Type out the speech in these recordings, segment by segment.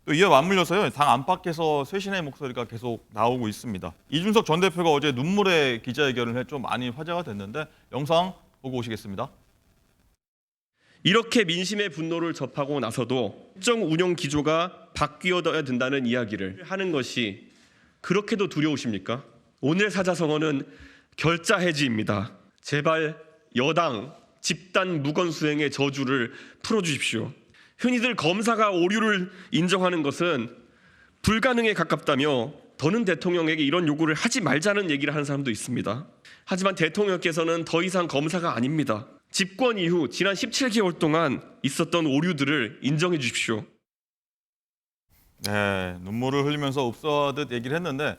또 이에 맞물려서요. 당 안팎에서 쇄신의 목소리가 계속 나오고 있습니다. 이준석 전 대표가 어제 눈물의 기자회견을 해 좀 많이 화제가 됐는데 영상 보고 오시겠습니다. 이렇게 민심의 분노를 접하고 나서도 국정 운영 기조가 바뀌어야 된다는 이야기를 하는 것이 그렇게도 두려우십니까? 오늘 사자성어는 결자 해지입니다. 제발 여당 집단 무건 수행의 저주를 풀어주십시오. 흔히들 검사가 오류를 인정하는 것은 불가능에 가깝다며 더는 대통령에게 이런 요구를 하지 말자는 얘기를 하는 사람도 있습니다. 하지만 대통령께서는 더 이상 검사가 아닙니다. 집권 이후 지난 17개월 동안 있었던 오류들을 인정해 주십시오. 네, 눈물을 흘리면서 읍소하듯 얘기를 했는데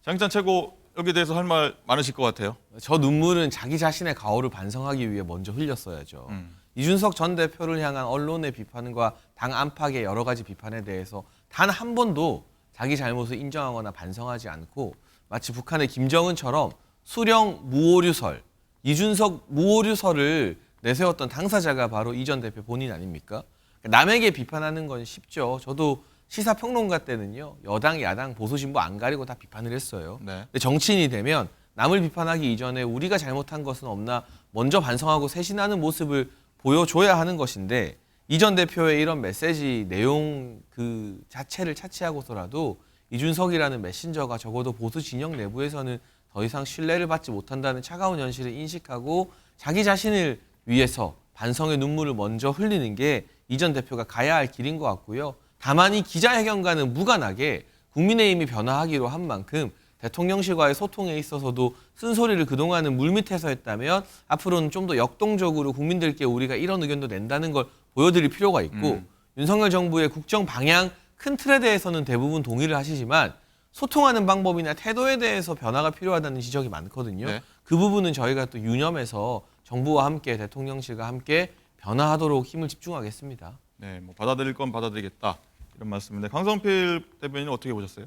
장희찬 최고 여기에 대해서 할 말 많으실 것 같아요. 저 눈물은 자기 자신의 가오를 반성하기 위해 먼저 흘렸어야죠. 이준석 전 대표를 향한 언론의 비판과 당 안팎의 여러 가지 비판에 대해서 단 한 번도 자기 잘못을 인정하거나 반성하지 않고 마치 북한의 김정은처럼 수령 무오류설, 이준석 무오류설을 내세웠던 당사자가 바로 이 전 대표 본인 아닙니까? 남에게 비판하는 건 쉽죠. 저도 시사평론가 때는요. 여당, 야당, 보수, 진보 안 가리고 다 비판을 했어요. 네. 근데 정치인이 되면 남을 비판하기 이전에 우리가 잘못한 것은 없나 먼저 반성하고 쇄신하는 모습을 보여줘야 하는 것인데 이 전 대표의 이런 메시지 내용 그 자체를 차치하고서라도 이준석이라는 메신저가 적어도 보수 진영 내부에서는 더 이상 신뢰를 받지 못한다는 차가운 현실을 인식하고 자기 자신을 위해서 반성의 눈물을 먼저 흘리는 게 이 전 대표가 가야 할 길인 것 같고요. 다만 이 기자회견과는 무관하게 국민의힘이 변화하기로 한 만큼 대통령실과의 소통에 있어서도 쓴소리를 그동안은 물밑에서 했다면 앞으로는 좀 더 역동적으로 국민들께 우리가 이런 의견도 낸다는 걸 보여드릴 필요가 있고 윤석열 정부의 국정 방향 큰 틀에 대해서는 대부분 동의를 하시지만 소통하는 방법이나 태도에 대해서 변화가 필요하다는 지적이 많거든요. 네. 그 부분은 저희가 또 유념해서 정부와 함께 대통령실과 함께 변화하도록 힘을 집중하겠습니다. 네, 뭐 받아들일 건 받아들이겠다 이런 말씀인데 강성필 대변인은 어떻게 보셨어요?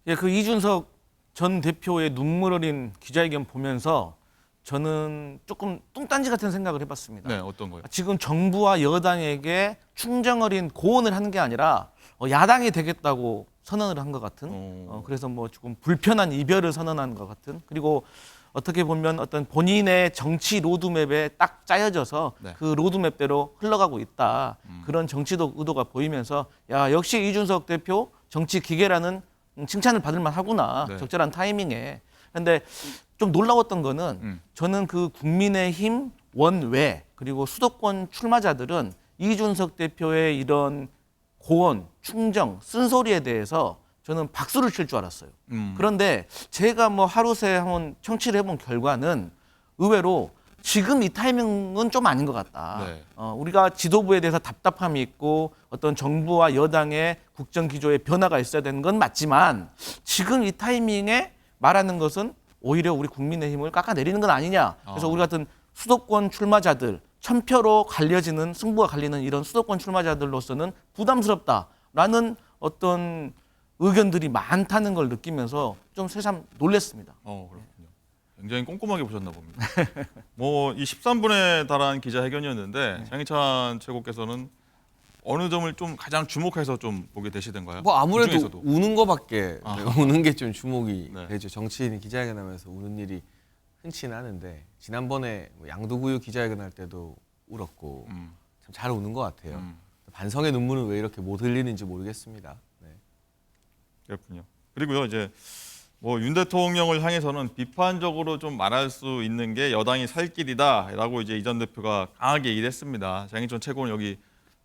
예, 그 이준석 전 대표의 눈물 어린 기자회견 보면서 저는 조금 뚱딴지 같은 생각을 해봤습니다. 네, 어떤 거요? 지금 정부와 여당에게 충정 어린 고언을 한 게 아니라 야당이 되겠다고 선언을 한 것 같은 그래서 뭐 조금 불편한 이별을 선언한 것 같은 그리고 어떻게 보면 어떤 본인의 정치 로드맵에 딱 짜여져서 네. 그 로드맵대로 흘러가고 있다. 그런 정치적 의도가 보이면서 야 역시 이준석 대표 정치 기계라는 칭찬을 받을 만하구나. 네. 적절한 타이밍에. 그런데 좀 놀라웠던 거는 저는 그 국민의힘 원외 그리고 수도권 출마자들은 이준석 대표의 이런 고언, 충정, 쓴소리에 대해서 저는 박수를 칠 줄 알았어요. 그런데 제가 뭐 하루 새 한번 청취를 해본 결과는 의외로 지금 이 타이밍은 좀 아닌 것 같다. 네. 우리가 지도부에 대해서 답답함이 있고 어떤 정부와 여당의 국정 기조에 변화가 있어야 되는 건 맞지만 지금 이 타이밍에 말하는 것은 오히려 우리 국민의힘을 깎아내리는 건 아니냐. 그래서 우리 같은 수도권 출마자들 1000표로 갈려지는 승부가 갈리는 이런 수도권 출마자들로서는 부담스럽다라는 어떤 의견들이 많다는 걸 느끼면서 좀 새삼 놀랐습니다. 그렇군요. 굉장히 꼼꼼하게 보셨나 봅니다. 뭐 이 13분에 달한 기자회견이었는데 장희찬 최고께서는 어느 점을 좀 가장 주목해서 좀 보게 되시던가요? 뭐 아무래도 그중에서도. 우는 거밖에 우는 게 좀 주목이 네. 되죠. 정치인이 기자회견하면서 우는 일이 흔치는 않은데 지난번에 뭐 양도구유 기자회견할 때도 울었고 참 잘 우는 것 같아요. 반성의 눈물은 왜 이렇게 못 흘리는지 모르겠습니다. 네. 그렇군요. 그리고요 이제 뭐 윤 대통령을 향해서는 비판적으로 좀 말할 수 있는 게 여당이 살 길이다라고 이제 이 전 대표가 강하게 얘기를 했습니다. 장희찬 최고는 여기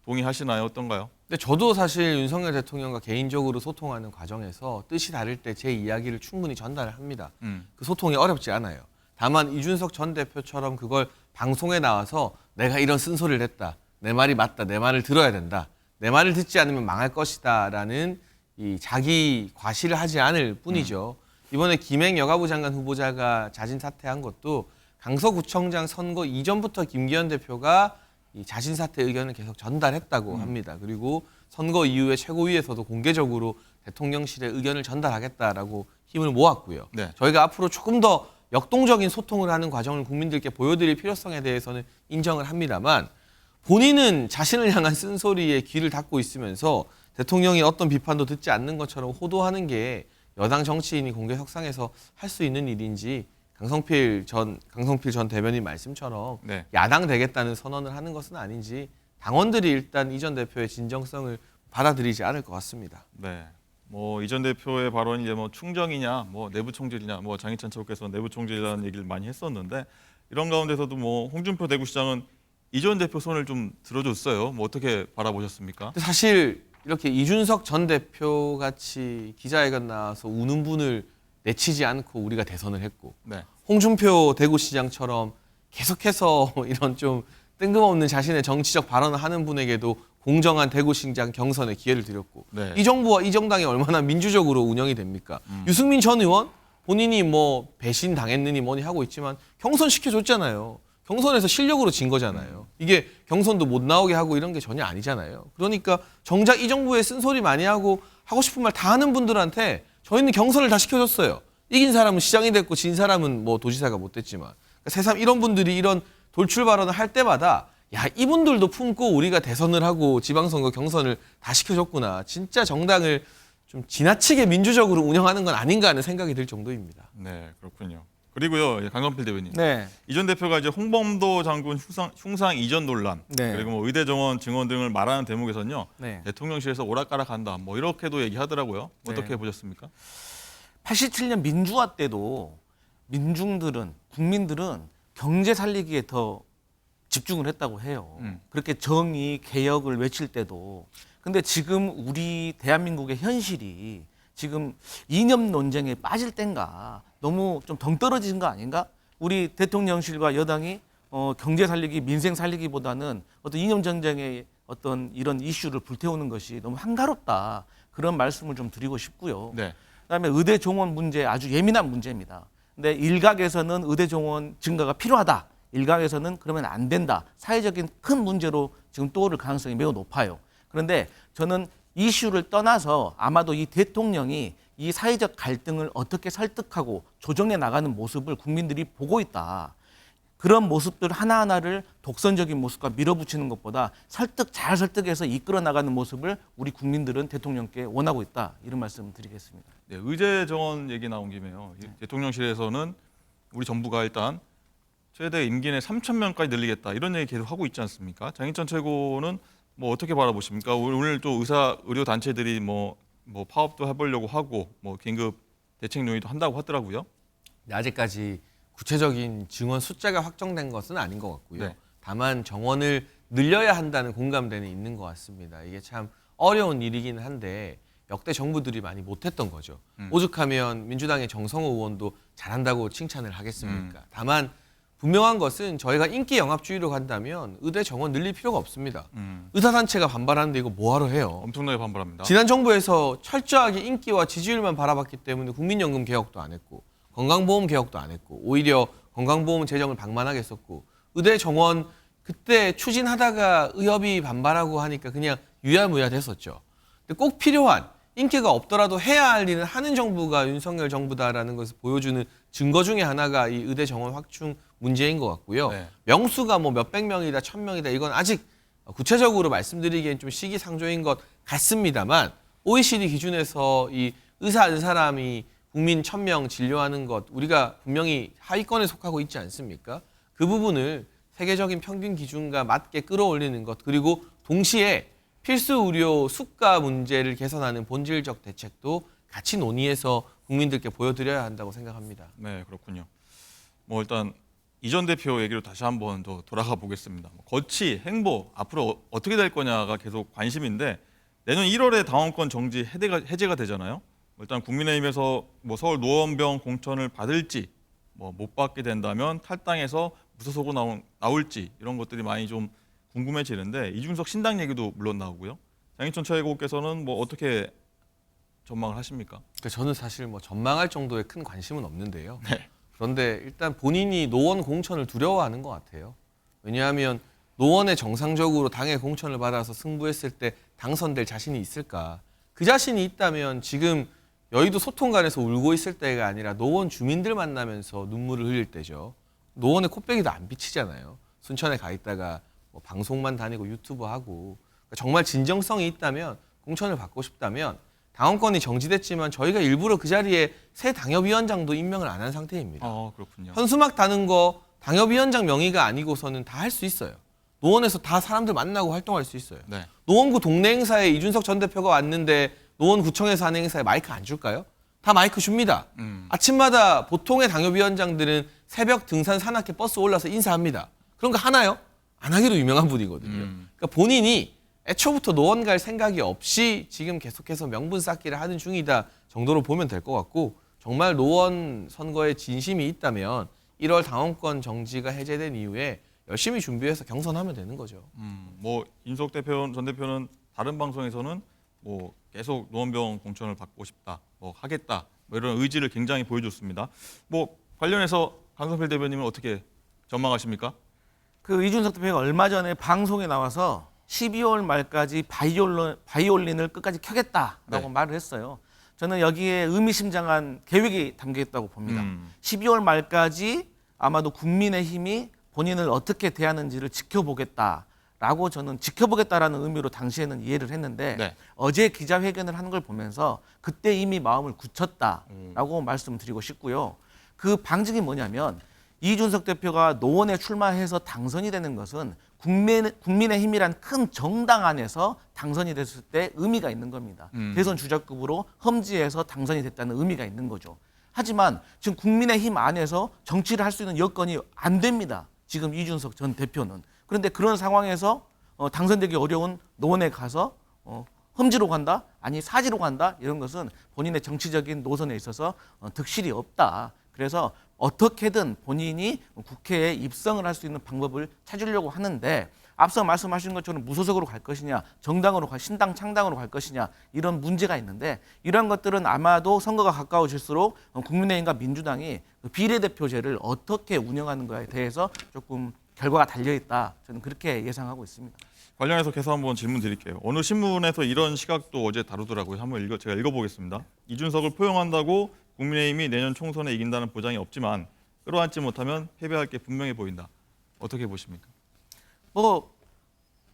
동의하시나요? 어떤가요? 근데 저도 사실 윤석열 대통령과 개인적으로 소통하는 과정에서 뜻이 다를 때 제 이야기를 충분히 전달을 합니다. 그 소통이 어렵지 않아요. 다만 이준석 전 대표처럼 그걸 방송에 나와서 내가 이런 쓴소리를 했다. 내 말이 맞다. 내 말을 들어야 된다. 내 말을 듣지 않으면 망할 것이다. 라는 이 자기 과시를 하지 않을 뿐이죠. 이번에 김행 여가부 장관 후보자가 자진 사퇴한 것도 강서구청장 선거 이전부터 김기현 대표가 이 자신 사퇴 의견을 계속 전달했다고 합니다. 그리고 선거 이후에 최고위에서도 공개적으로 대통령실의 의견을 전달하겠다라고 힘을 모았고요. 네. 저희가 앞으로 조금 더 역동적인 소통을 하는 과정을 국민들께 보여드릴 필요성에 대해서는 인정을 합니다만 본인은 자신을 향한 쓴소리에 귀를 닫고 있으면서 대통령이 어떤 비판도 듣지 않는 것처럼 호도하는 게 여당 정치인이 공개 석상에서 할 수 있는 일인지 강성필 전 대변인 말씀처럼 네. 야당 되겠다는 선언을 하는 것은 아닌지 당원들이 일단 이 전 대표의 진정성을 받아들이지 않을 것 같습니다. 네. 뭐 이 전 대표의 발언이 이제 뭐 충정이냐, 뭐 내부 총질이냐, 뭐 장희찬 차관께서 내부 총질이라는 얘기를 많이 했었는데 이런 가운데서도 뭐 홍준표 대구시장은 이 전 대표 손을 좀 들어줬어요. 뭐 어떻게 바라보셨습니까? 근데 사실 이렇게 이준석 전 대표 같이 기자회견 나와서 우는 분을 내치지 않고 우리가 대선을 했고 네. 홍준표 대구시장처럼 계속해서 이런 좀 뜬금없는 자신의 정치적 발언을 하는 분에게도 공정한 대구시장 경선에 기회를 드렸고 네. 이 정부와 이 정당이 얼마나 민주적으로 운영이 됩니까? 유승민 전 의원 본인이 뭐 배신 당했느니 뭐니 하고 있지만 경선 시켜줬잖아요. 경선에서 실력으로 진 거잖아요. 이게 경선도 못 나오게 하고 이런 게 전혀 아니잖아요. 그러니까 정작 이 정부에 쓴소리 많이 하고 싶은 말 다 하는 분들한테 저희는 경선을 다 시켜줬어요. 이긴 사람은 시장이 됐고 진 사람은 뭐 도지사가 못 됐지만 그러니까 새삼 이런 분들이 이런 돌출 발언을 할 때마다 야 이분들도 품고 우리가 대선을 하고 지방선거 경선을 다 시켜줬구나. 진짜 정당을 좀 지나치게 민주적으로 운영하는 건 아닌가 하는 생각이 들 정도입니다. 네, 그렇군요. 그리고요, 강성필 대변인. 네. 이 전 대표가 이제 홍범도 장군 흉상 이전 논란, 네. 그리고 뭐 의대 정원 증언 등을 말하는 대목에서는요, 네. 대통령실에서 오락가락한다, 뭐 이렇게도 얘기하더라고요. 어떻게 네. 보셨습니까? 87년 민주화 때도 국민들은 경제 살리기에 더 집중을 했다고 해요. 그렇게 정의, 개혁을 외칠 때도. 근데 지금 우리 대한민국의 현실이 지금 이념 논쟁에 빠질 땐가 너무 좀 덩떨어진 거 아닌가? 우리 대통령실과 여당이 경제 살리기, 민생 살리기보다는 어떤 이념 전쟁의 어떤 이런 이슈를 불태우는 것이 너무 한가롭다. 그런 말씀을 좀 드리고 싶고요. 네. 그다음에 의대 정원 문제 아주 예민한 문제입니다. 근데 일각에서는 의대 정원 증가가 필요하다. 일각에서는 그러면 안 된다. 사회적인 큰 문제로 지금 떠오를 가능성이 매우 높아요. 그런데 저는 이슈를 떠나서 아마도 이 대통령이 이 사회적 갈등을 어떻게 설득하고 조정해 나가는 모습을 국민들이 보고 있다. 그런 모습들 하나하나를 독선적인 모습과 밀어붙이는 것보다 잘 설득해서 이끌어 나가는 모습을 우리 국민들은 대통령께 원하고 있다. 이런 말씀 드리겠습니다. 네, 의제 정원 얘기 나온 김에요. 이 대통령실에서는 우리 정부가 일단 최대 임기 내 3,000명까지 늘리겠다 이런 얘기 계속 하고 있지 않습니까? 장인천 최고는 뭐 어떻게 바라보십니까? 오늘 또 의료 단체들이 뭐 파업도 해보려고 하고 뭐 긴급 대책 논의도 한다고 하더라고요. 근데 아직까지 구체적인 증원 숫자가 확정된 것은 아닌 것 같고요. 네. 다만 정원을 늘려야 한다는 공감대는 있는 것 같습니다. 이게 참 어려운 일이긴 한데 역대 정부들이 많이 못했던 거죠. 오죽하면 민주당의 정성호 의원도 잘한다고 칭찬을 하겠습니까? 다만 분명한 것은 저희가 인기 영합주의로 간다면 의대 정원 늘릴 필요가 없습니다. 의사단체가 반발하는데 이거 뭐하러 해요? 엄청나게 반발합니다. 지난 정부에서 철저하게 인기와 지지율만 바라봤기 때문에 국민연금 개혁도 안 했고 건강보험 개혁도 안 했고 오히려 건강보험 재정을 방만하게 썼고 의대 정원 그때 추진하다가 의협이 반발하고 하니까 그냥 유야무야 됐었죠. 근데 꼭 필요한 인기가 없더라도 해야 할 일은 하는 정부가 윤석열 정부다라는 것을 보여주는 증거 중에 하나가 이 의대 정원 확충 문제인 것 같고요. 네. 명수가 뭐 몇백 명이다, 1,000명이다 이건 아직 구체적으로 말씀드리기엔 좀 시기상조인 것 같습니다만 OECD 기준에서 이 의사 한 사람이 국민 1,000명 진료하는 것 우리가 분명히 하위권에 속하고 있지 않습니까? 그 부분을 세계적인 평균 기준과 맞게 끌어올리는 것 그리고 동시에 필수 의료 수가 문제를 개선하는 본질적 대책도 같이 논의해서 국민들께 보여드려야 한다고 생각합니다. 네, 그렇군요. 뭐 일단 이 전 대표 얘기로 다시 한번 더 돌아가 보겠습니다. 거치, 행보 앞으로 어떻게 될 거냐가 계속 관심인데 내년 1월에 당원권 정지 해제가 되잖아요. 일단 국민의힘에서 뭐 서울 노원병 공천을 받을지 뭐 못 받게 된다면 탈당해서 무소속으로 나올지 이런 것들이 많이 좀 궁금해지는데 이준석 신당 얘기도 물론 나오고요. 장인천 최고께서는 뭐 어떻게 전망을 하십니까? 그러니까 저는 사실 뭐 전망할 정도의 큰 관심은 없는데요. 네. 그런데 일단 본인이 노원 공천을 두려워하는 것 같아요. 왜냐하면 노원에 정상적으로 당의 공천을 받아서 승부했을 때 당선될 자신이 있을까? 그 자신이 있다면 지금 여의도 소통관에서 울고 있을 때가 아니라 노원 주민들 만나면서 눈물을 흘릴 때죠. 노원에 코빼기도 안 비치잖아요. 순천에 가 있다가 뭐 방송만 다니고 유튜브 하고 그러니까 정말 진정성이 있다면 공천을 받고 싶다면 당원권이 정지됐지만 저희가 일부러 그 자리에 새 당협위원장도 임명을 안 한 상태입니다. 그렇군요. 현수막 다는 거 당협위원장 명의가 아니고서는 다 할 수 있어요. 노원에서 다 사람들 만나고 활동할 수 있어요. 네. 노원구 동네 행사에 이준석 전 대표가 왔는데 노원구청에서 하는 행사에 마이크 안 줄까요? 다 마이크 줍니다. 아침마다 보통의 당협위원장들은 새벽 등산 산악회 버스 올라서 인사합니다. 그런 거 하나요? 안 하기로 유명한 분이거든요. 그러니까 본인이 애초부터 노원 갈 생각이 없이 지금 계속해서 명분 쌓기를 하는 중이다 정도로 보면 될 것 같고, 정말 노원 선거에 진심이 있다면 1월 당원권 정지가 해제된 이후에 열심히 준비해서 경선하면 되는 거죠. 뭐 이준석 전 대표는 다른 방송에서는 뭐 계속 노원병 공천을 받고 싶다, 뭐 하겠다, 뭐 이런 의지를 굉장히 보여줬습니다. 뭐 관련해서 강성필 대변인은 어떻게 전망하십니까? 그 이준석 대표가 얼마 전에 방송에 나와서 12월 말까지 바이올린을 끝까지 켜겠다라고 네. 말을 했어요. 저는 여기에 의미심장한 계획이 담겨 있다고 봅니다. 12월 말까지 아마도 국민의힘이 본인을 어떻게 대하는지를 지켜보겠다라고 저는 지켜보겠다라는 의미로 당시에는 이해를 했는데 네. 어제 기자회견을 하는 걸 보면서 그때 이미 마음을 굳혔다라고 말씀드리고 싶고요. 그 방증이 뭐냐면 이준석 대표가 노원에 출마해서 당선이 되는 것은 국민의힘이란 큰 정당 안에서 당선이 됐을 때 의미가 있는 겁니다. 대선 주자급으로 험지에서 당선이 됐다는 의미가 있는 거죠. 하지만 지금 국민의힘 안에서 정치를 할 수 있는 여건이 안 됩니다. 지금 이준석 전 대표는. 그런데 그런 상황에서 당선되기 어려운 노원에 가서 험지로 간다? 아니 사지로 간다? 이런 것은 본인의 정치적인 노선에 있어서 득실이 없다. 그래서 어떻게든 본인이 국회에 입성을 할 수 있는 방법을 찾으려고 하는데 앞서 말씀하신 것처럼 무소속으로 갈 것이냐, 정당으로 신당 창당으로 갈 것이냐 이런 문제가 있는데 이런 것들은 아마도 선거가 가까워질수록 국민의힘과 민주당이 비례대표제를 어떻게 운영하는 거에 대해서 조금 결과가 달려있다. 저는 그렇게 예상하고 있습니다. 관련해서 계속 한번 질문 드릴게요. 어느 신문에서 이런 시각도 어제 다루더라고요. 한번 제가 읽어보겠습니다. 이준석을 포용한다고 국민의힘이 내년 총선에 이긴다는 보장이 없지만 끌어안지 못하면 패배할 게 분명해 보인다. 어떻게 보십니까? 뭐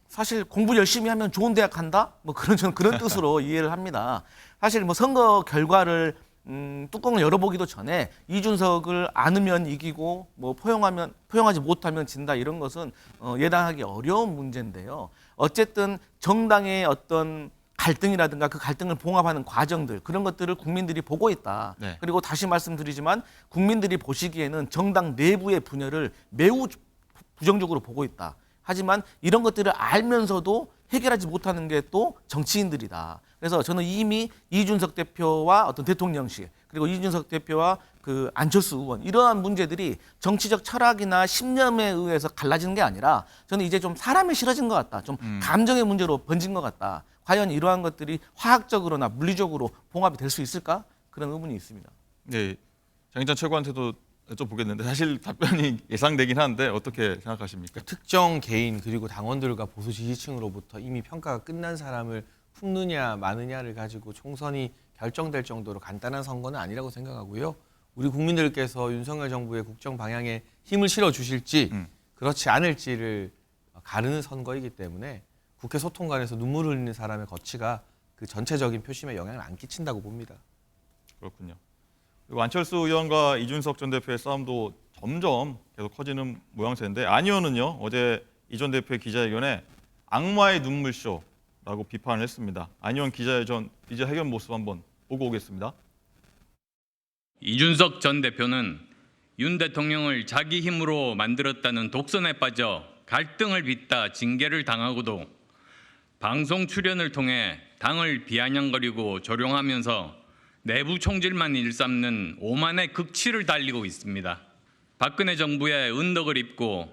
사실 공부 열심히 하면 좋은 대학 간다? 뭐 저는 그런 뜻으로 이해를 합니다. 사실 뭐 선거 결과를 뚜껑을 열어보기도 전에 이준석을 안으면 이기고 뭐 포용하지 못하면 진다 이런 것은 예단하기 어려운 문제인데요. 어쨌든 정당의 어떤 갈등이라든가 그 갈등을 봉합하는 과정들 그런 것들을 국민들이 보고 있다. 네. 그리고 다시 말씀드리지만 국민들이 보시기에는 정당 내부의 분열을 매우 부정적으로 보고 있다. 하지만 이런 것들을 알면서도 해결하지 못하는 게 또 정치인들이다. 그래서 저는 이미 이준석 대표와 어떤 대통령실 그리고 이준석 대표와 그 안철수 의원 이러한 문제들이 정치적 철학이나 신념에 의해서 갈라지는 게 아니라 저는 이제 좀 사람이 싫어진 것 같다. 좀 감정의 문제로 번진 것 같다. 과연 이러한 것들이 화학적으로나 물리적으로 봉합이 될 수 있을까? 그런 의문이 있습니다. 네, 장인찬 최고한테도 여쭤보겠는데 사실 답변이 예상되긴 하는데 어떻게 생각하십니까? 특정 개인 그리고 당원들과 보수 지지층으로부터 이미 평가가 끝난 사람을 품느냐 마느냐를 가지고 총선이 결정될 정도로 간단한 선거는 아니라고 생각하고요. 우리 국민들께서 윤석열 정부의 국정 방향에 힘을 실어 주실지 그렇지 않을지를 가르는 선거이기 때문에 국회 소통관에서 눈물 흘리는 사람의 거취가 그 전체적인 표심에 영향을 안 끼친다고 봅니다. 그렇군요. 그리고 안철수 의원과 이준석 전 대표의 싸움도 점점 계속 커지는 모양새인데 안 의원은요 어제 이 전 대표의 기자회견에 악마의 눈물쇼라고 비판을 했습니다. 안 의원 기자회견 모습 한번 보고 오겠습니다. 이준석 전 대표는 윤 대통령을 자기 힘으로 만들었다는 독선에 빠져 갈등을 빚다 징계를 당하고도 방송 출연을 통해 당을 비아냥거리고 조롱하면서 내부 총질만 일삼는 오만의 극치를 달리고 있습니다. 박근혜 정부의 은덕을 입고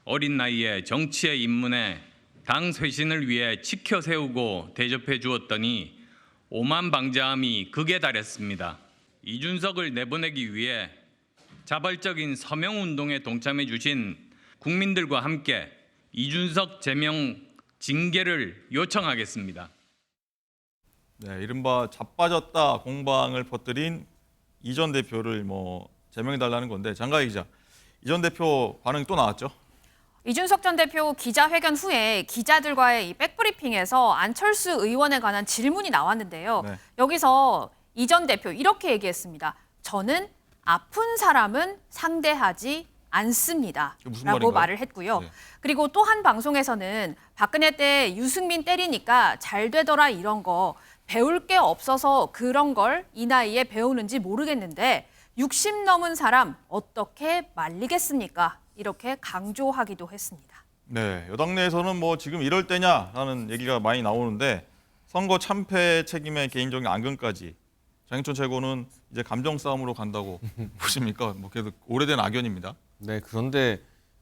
어린 나이에 정치에 입문해 당 쇄신을 위해 지켜 세우고 대접해 주었더니 오만방자함이 극에 달했습니다. 이준석을 내보내기 위해 자발적인 서명운동에 동참해 주신 국민들과 함께 이준석 제명 징계를 요청하겠습니다. 네, 이른바 자빠졌다 공방을 퍼뜨린 이 전 대표를 제명해달라는 건데 장가희 기자, 이 전 대표 반응이 또 나왔죠? 이준석 전 대표 기자회견 후에 기자들과의 이 백브리핑에서 안철수 의원에 관한 질문이 나왔는데요. 네. 여기서 이 전 대표 이렇게 얘기했습니다. 저는 아픈 사람은 상대하지 않습니다. 그게 무슨 라고 말인가요? 말을 했고요. 네. 그리고 또 한 방송에서는 박근혜 때 유승민 때리니까 잘 되더라 이런 거 배울 게 없어서 그런 걸 이 나이에 배우는지 모르겠는데 60 넘은 사람 어떻게 말리겠습니까? 이렇게 강조하기도 했습니다. 네, 여당 내에서는 뭐 지금 이럴 때냐라는 얘기가 많이 나오는데 선거 참패 책임의 개인적인 안근까지 장인천 최고는 이제 감정 싸움으로 간다고 보십니까? 뭐 그래도 오래된 악연입니다. 네, 그런데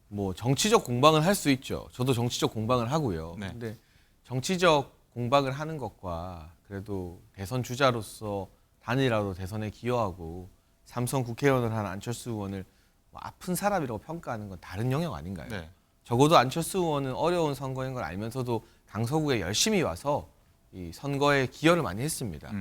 뭐 정치적 공방을 할 수 있죠. 저도 정치적 공방을 하고요. 네. 근데 정치적 공방을 하는 것과 그래도 대선 주자로서 단일화로 대선에 기여하고 삼선 국회의원을 한 안철수 의원을 뭐 아픈 사람이라고 평가하는 건 다른 영역 아닌가요? 네. 적어도 안철수 의원은 어려운 선거인 걸 알면서도 강서구에 열심히 와서 이 선거에 기여를 많이 했습니다.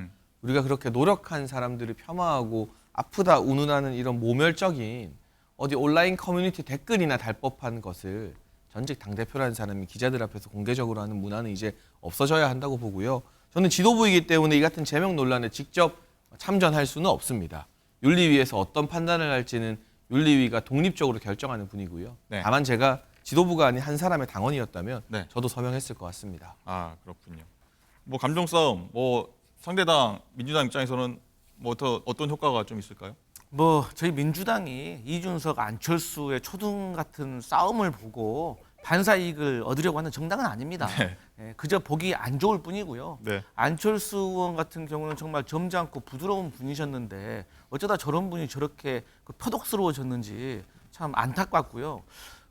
우리가 그렇게 노력한 사람들을 폄하하고 아프다 운운하는 이런 모멸적인 어디 온라인 커뮤니티 댓글이나 달 법한 것을 전직 당대표라는 사람이 기자들 앞에서 공개적으로 하는 문화는 이제 없어져야 한다고 보고요. 저는 지도부이기 때문에 이 같은 제명 논란에 직접 참전할 수는 없습니다. 윤리위에서 어떤 판단을 할지는 윤리위가 독립적으로 결정하는 분이고요. 네. 다만 제가 지도부가 아닌 한 사람의 당원이었다면 네. 저도 서명했을 것 같습니다. 아, 그렇군요. 뭐 감정 싸움, 뭐 상대당 민주당 입장에서는 뭐 어떤 효과가 좀 있을까요? 뭐 저희 민주당이 이준석, 안철수의 초등 같은 싸움을 보고 반사 이익을 얻으려고 하는 정당은 아닙니다. 네. 예, 그저 보기 안 좋을 뿐이고요. 네. 안철수 의원 같은 경우는 정말 점잖고 부드러운 분이셨는데 어쩌다 저런 분이 저렇게 표독스러워졌는지 참 안타깝고요.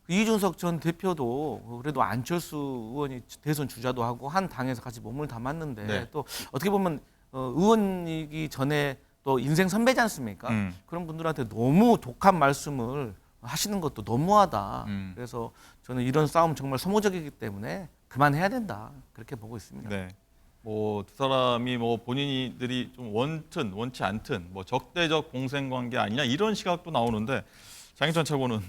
이준석 전 대표도 그래도 안철수 의원이 대선 주자도 하고 한 당에서 같이 몸을 담았는데 네. 또 어떻게 보면 의원이기 전에 또 인생 선배지 않습니까? 그런 분들한테 너무 독한 말씀을 하시는 것도 너무하다. 그래서 저는 이런 싸움 정말 소모적이기 때문에 그만해야 된다. 그렇게 보고 있습니다. 네. 뭐 두 사람이 뭐 본인들이 좀 원튼 원치 않든 뭐 적대적 공생 관계 아니냐 이런 시각도 나오는데 장인천 최고는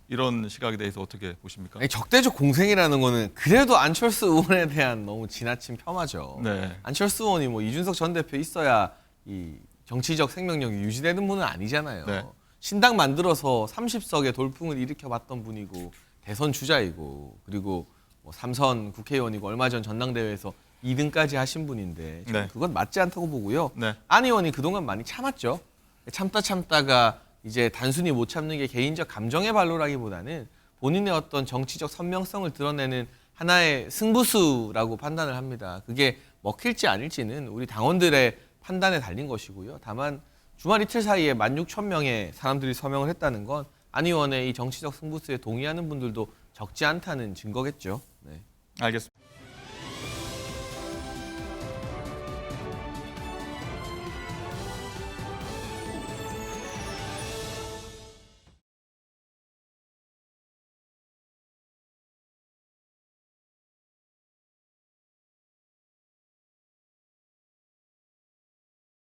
이런 시각에 대해서 어떻게 보십니까? 아니, 적대적 공생이라는 거는 그래도 안철수 의원에 대한 너무 지나친 폄하죠. 네. 안철수 의원이 뭐 이준석 전 대표 있어야 이 정치적 생명력이 유지되는 분은 아니잖아요. 네. 신당 만들어서 30석의 돌풍을 일으켜봤던 분이고 대선 주자이고 그리고 뭐 삼선 국회의원이고 얼마 전 전당대회에서 2등까지 하신 분인데 저는 네. 그건 맞지 않다고 보고요. 네. 안 의원이 그동안 많이 참았죠. 참다가 이제 단순히 못 참는 게 개인적 감정의 발로라기보다는 본인의 어떤 정치적 선명성을 드러내는 하나의 승부수라고 판단을 합니다. 그게 먹힐지 아닐지는 우리 당원들의 판단에 달린 것이고요. 다만 주말 이틀 사이에 16,000명의 사람들이 서명을 했다는 건 안 의원의 이 정치적 승부수에 동의하는 분들도 적지 않다는 증거겠죠. 네. 알겠습니다.